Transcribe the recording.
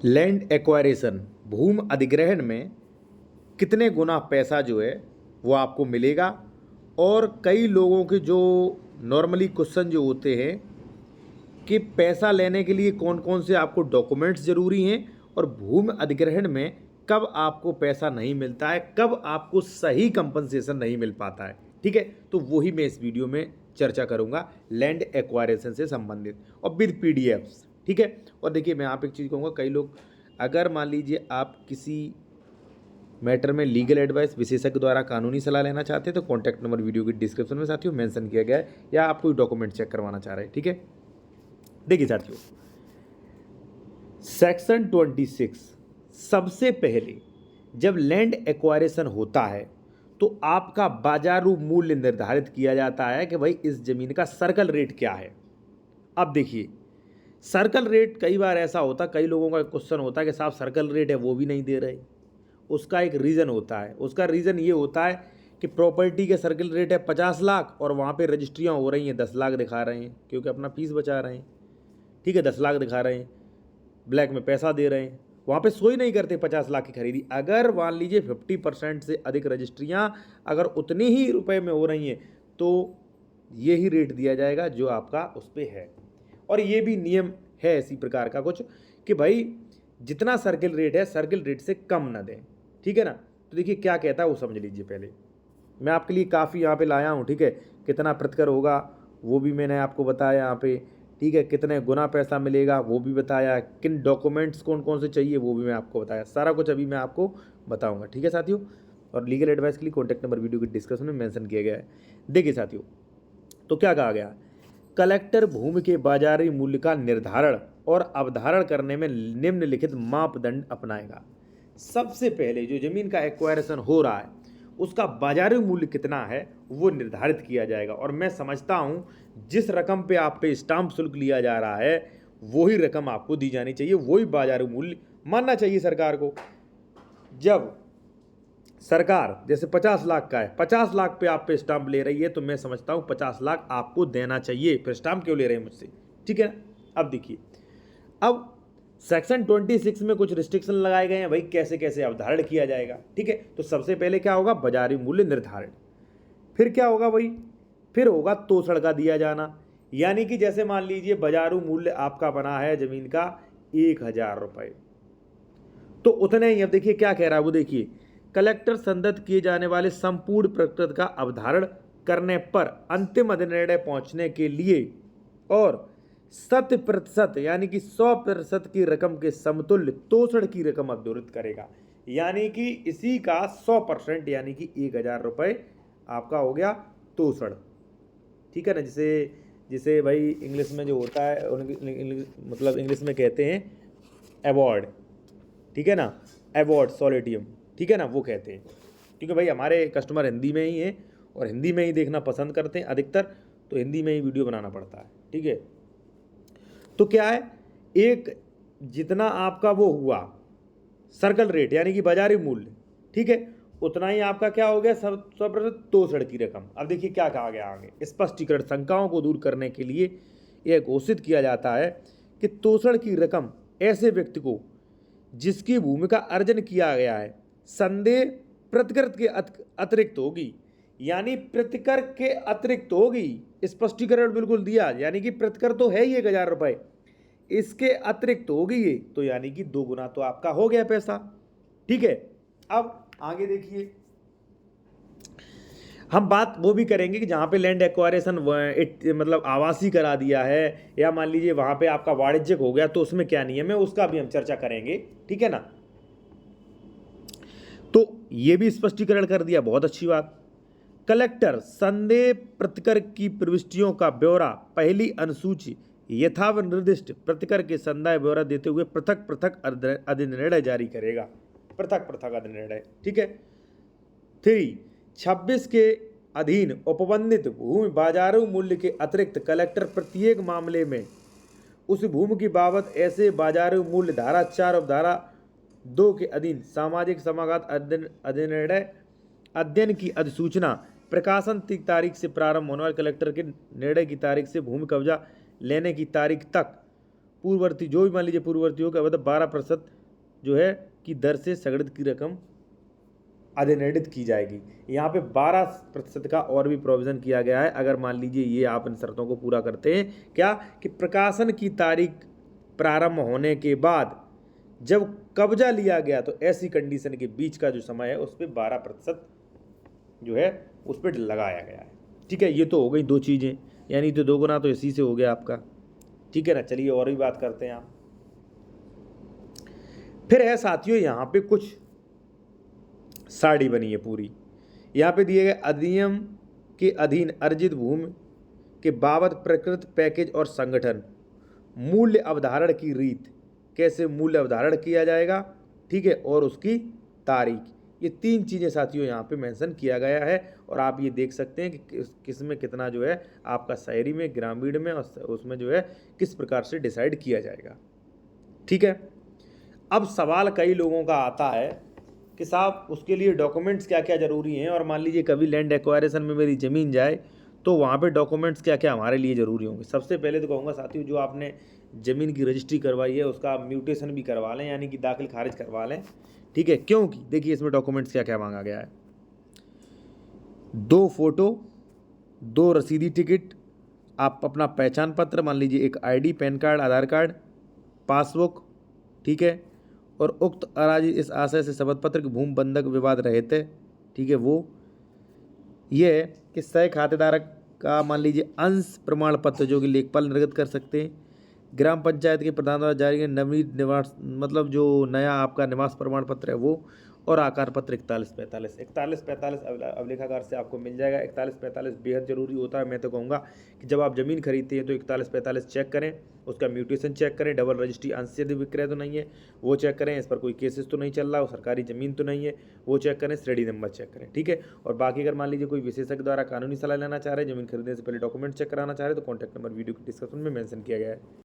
Land acquisition भूमि अधिग्रहण में कितने गुना पैसा जो है वो आपको मिलेगा। और कई लोगों के जो नॉर्मली क्वेश्चन जो होते हैं कि पैसा लेने के लिए कौन कौन से आपको डॉक्यूमेंट्स ज़रूरी हैं और भूमि अधिग्रहण में कब आपको पैसा नहीं मिलता है, कब आपको सही कंपनसेशन नहीं मिल पाता है। ठीक है, तो वही मैं इस वीडियो में चर्चा करूंगा लैंड एक्वायरेशन से संबंधित और विद पीडीएफ्स। ठीक है, और देखिए मैं आप एक चीज़ कहूँगा, कई लोग अगर मान लीजिए आप किसी मैटर में लीगल एडवाइस विशेषज्ञ द्वारा कानूनी सलाह लेना चाहते हैं तो कॉन्टैक्ट नंबर वीडियो की डिस्क्रिप्शन में साथियों मेंशन किया गया है, या आप कोई डॉक्यूमेंट चेक करवाना चाह रहे हैं। ठीक है, देखिए साथियों, सेक्शन 26 सबसे पहले जब लैंड एक्वायरेशन होता है तो आपका बाजारू मूल्य निर्धारित किया जाता है कि भाई इस जमीन का सर्कल रेट क्या है। अब देखिए सर्कल रेट कई बार ऐसा होता, कई लोगों का क्वेश्चन होता है कि साहब सर्कल रेट है वो भी नहीं दे रहे। उसका एक रीज़न होता है, उसका रीज़न ये होता है कि प्रॉपर्टी के सर्कल रेट है 50 लाख और वहाँ पे रजिस्ट्रियाँ हो रही हैं 10 लाख दिखा रहे हैं, क्योंकि अपना फीस बचा रहे हैं। ठीक है, 10 लाख दिखा रहे हैं, ब्लैक में पैसा दे रहे हैं, वहाँ पे सोई नहीं करते 50 लाख की खरीदी। अगर मान लीजिए 50% से अधिक रजिस्ट्रियाँ अगर उतने ही रुपए में हो रही हैं तो ये ही रेट दिया जाएगा जो आपका उस पर है। और ये भी नियम है इसी प्रकार का कुछ कि भाई जितना सर्किल रेट है सर्किल रेट से कम ना दें। ठीक है ना, तो देखिए क्या कहता है वो समझ लीजिए। पहले मैं आपके लिए काफ़ी यहाँ पे लाया हूँ। ठीक है, कितना प्रतिकर होगा वो भी मैंने आपको बताया यहाँ पे। ठीक है, कितने गुना पैसा मिलेगा वो भी बताया, किन डॉक्यूमेंट्स कौन कौन से चाहिए वो भी मैं आपको बताया, सारा कुछ अभी मैं आपको बताऊँगा। ठीक है साथियों, और लीगल एडवाइस के लिए कॉन्टैक्ट नंबर वीडियो की डिस्क्रिप्शन में मेंशन किया गया है। देखिए साथियों, तो क्या कहा गया, कलेक्टर भूमि के बाजारी मूल्य का निर्धारण और अवधारण करने में निम्नलिखित मापदंड अपनाएगा। सबसे पहले जो जमीन का एक्वायरेशन हो रहा है उसका बाजारी मूल्य कितना है वो निर्धारित किया जाएगा। और मैं समझता हूँ जिस रकम पे आप पे स्टाम्प शुल्क लिया जा रहा है वही रकम आपको दी जानी चाहिए, वही बाजारी मूल्य मानना चाहिए सरकार को। जब सरकार जैसे 50 लाख का है, 50 लाख पे आप पे स्टाम्प ले रही है तो मैं समझता हूँ 50 लाख आपको देना चाहिए। फिर स्टाम्प क्यों ले रहे हैं मुझसे? ठीक है ना। अब देखिए, अब सेक्शन 26 में कुछ रिस्ट्रिक्शन लगाए गए हैं भाई कैसे कैसे अवधारण किया जाएगा। ठीक है, तो सबसे पहले क्या होगा, बाजारी मूल्य निर्धारण। फिर क्या होगा भाई, फिर होगा तोसड़ का दिया जाना। यानी कि जैसे मान लीजिए बाजारू मूल्य आपका बना है जमीन का 1000 रुपये, तो उतने ही। अब देखिए क्या कह रहा है वो, देखिए कलेक्टर संदत्त किए जाने वाले संपूर्ण प्रकृति का अवधारण करने पर अंतिम निर्णय पहुंचने के लिए और 100% यानी कि 100% की रकम के समतुल्य तोसड़ की रकम अवधूत करेगा। यानी कि इसी का 100% यानी कि 1000 रुपये आपका हो गया तोसड़। ठीक है ना, जिसे जिसे भाई इंग्लिश में जो होता है मतलब इंग्लिश में कहते हैं अवॉर्ड। ठीक है ना, अवॉर्ड सॉलिटियम। ठीक है ना, वो कहते हैं, क्योंकि भाई हमारे कस्टमर हिंदी में ही हैं और हिंदी में ही देखना पसंद करते हैं अधिकतर, तो हिंदी में ही वीडियो बनाना पड़ता है। ठीक है, तो क्या है, एक जितना आपका वो हुआ सर्कल रेट यानी कि बाजारी मूल्य, ठीक है, उतना ही आपका क्या हो गया, 100% तोसड़ की रकम। अब देखिए क्या कहा गया आगे, स्पष्टीकरण शंकाओं को दूर करने के लिए यह घोषित किया जाता है कि तोसड़ की रकम ऐसे व्यक्ति को जिसकी भूमि का अर्जन किया गया है संदेह प्रतिकर के अतिरिक्त होगी। यानी प्रतिकर के अतिरिक्त होगी, स्पष्टीकरण बिल्कुल दिया। यानी कि प्रतिकर तो है ही 1000 रुपये, इसके अतिरिक्त होगी ये, तो यानी कि 2 गुना तो आपका हो गया पैसा। ठीक है, अब आगे देखिए, हम बात वो भी करेंगे कि जहाँ पे लैंड एक्वायरेशन मतलब आवासी करा दिया है या मान लीजिए वहाँ पे आपका वाणिज्यिक हो गया तो उसमें क्या नियम है उसका भी हम चर्चा करेंगे। ठीक है ना, तो ये भी स्पष्टीकरण कर दिया, बहुत अच्छी बात। कलेक्टर संदेह प्रतिकर की प्रविष्टियों का ब्यौरा पहली अनुसूची यथावत निर्दिष्ट प्रतिकर के संदाय ब्यौरा देते हुए पृथक पृथक अधिनिर्णय जारी करेगा। पृथक पृथक अधिनिर्णय। ठीक है, 26 के अधीन उपबंधित भूमि बाजारू मूल्य के अतिरिक्त कलेक्टर प्रत्येक मामले में उस भूमि की बाबत ऐसे बाजारू मूल्य धारा 4 और धारा 2 के अधीन सामाजिक समागत अधिनिर्णय अध्ययन की अधिसूचना प्रकाशन की तारीख से प्रारंभ होने वाले कलेक्टर के निर्णय की तारीख से भूमि कब्जा लेने की तारीख तक पूर्ववर्ती जो भी मान लीजिए पूर्ववर्ती होगा मतलब 12% जो है की दर से सगड़ित की रकम अधिनिर्णित की जाएगी। यहाँ पे 12% का और भी प्रोविज़न किया गया है। अगर मान लीजिए ये आप इन शर्तों को पूरा करते हैं, क्या कि प्रकाशन की तारीख प्रारंभ होने के बाद जब कब्जा लिया गया तो ऐसी कंडीशन के बीच का जो समय है उस पर 12% जो है उस पर लगाया गया है। ठीक है, ये तो हो गई दो चीज़ें, यानी तो 2 गुना तो इसी से हो गया आपका। ठीक है ना, चलिए और भी बात करते हैं आप। फिर है साथियों यहाँ पे कुछ साड़ी बनी है पूरी। यहाँ पे दिए गए अधिनियम के अधीन अर्जित भूमि के बाबत प्रकृत पैकेज और संगठन, मूल्य अवधारण की रीत, कैसे मूल्य अवधारण किया जाएगा, ठीक है, और उसकी तारीख, ये 3 चीज़ें साथियों यहाँ पे मेंशन किया गया है। और आप ये देख सकते हैं कि किस में कितना जो है आपका शहरी में, ग्रामीण में और उसमें जो है किस प्रकार से डिसाइड किया जाएगा। ठीक है, अब सवाल कई लोगों का आता है कि साहब उसके लिए डॉक्यूमेंट्स क्या क्या ज़रूरी हैं, और मान लीजिए कभी लैंड एक्वायरेशन में मेरी ज़मीन जाए तो वहाँ पे डॉक्यूमेंट्स क्या क्या हमारे लिए ज़रूरी होंगे। सबसे पहले तो कहूँगा साथियों, जो आपने ज़मीन की रजिस्ट्री करवाई है उसका म्यूटेशन भी करवा लें, यानी कि दाखिल खारिज करवा लें। ठीक है, क्योंकि देखिए इसमें डॉक्यूमेंट्स क्या क्या मांगा गया है। 2 फोटो, 2 रसीदी टिकट, आप अपना पहचान पत्र, मान लीजिए एक ID, पैन कार्ड, आधार कार्ड, पासबुक, ठीक है, और उक्त अराजी इस आशय से शपथ पत्र की भूमि बंधक विवाद रहित है। ठीक है, वो ये है कि सह खातेदारक का मान लीजिए अंश प्रमाण पत्र जो कि लेखपाल निर्गत कर सकते हैं। ग्राम पंचायत के प्रधान द्वारा जारी नवीन निवास मतलब जो नया आपका निवास प्रमाण पत्र है वो, और आकार पत्र 4145 अभिलेखागार से आपको मिल जाएगा। 4145 बेहद ज़रूरी होता है। मैं तो कहूँगा कि जब आप ज़मीन खरीदते हैं तो 4145 चेक करें, उसका म्यूटेशन चेक करें, डबल रजिस्ट्री अंश से विक्रय तो नहीं है वो चेक करें, इस पर कोई केसेस तो नहीं चल रहा, वो सरकारी ज़मीन तो नहीं है वो चेक करें, श्रेणी नंबर चेक करें। ठीक है, और बाकी अगर मान लीजिए कोई विशेषज्ञ द्वारा कानूनी सलाह लेना चाह रहे हैं, ज़मीन खरीदने से पहले डॉक्यूमेंट चेक कराना चाह रहे हैं, तो कॉन्टैक्ट नंबर वीडियो के डिस्क्रिप्शन में मेंशन किया गया है।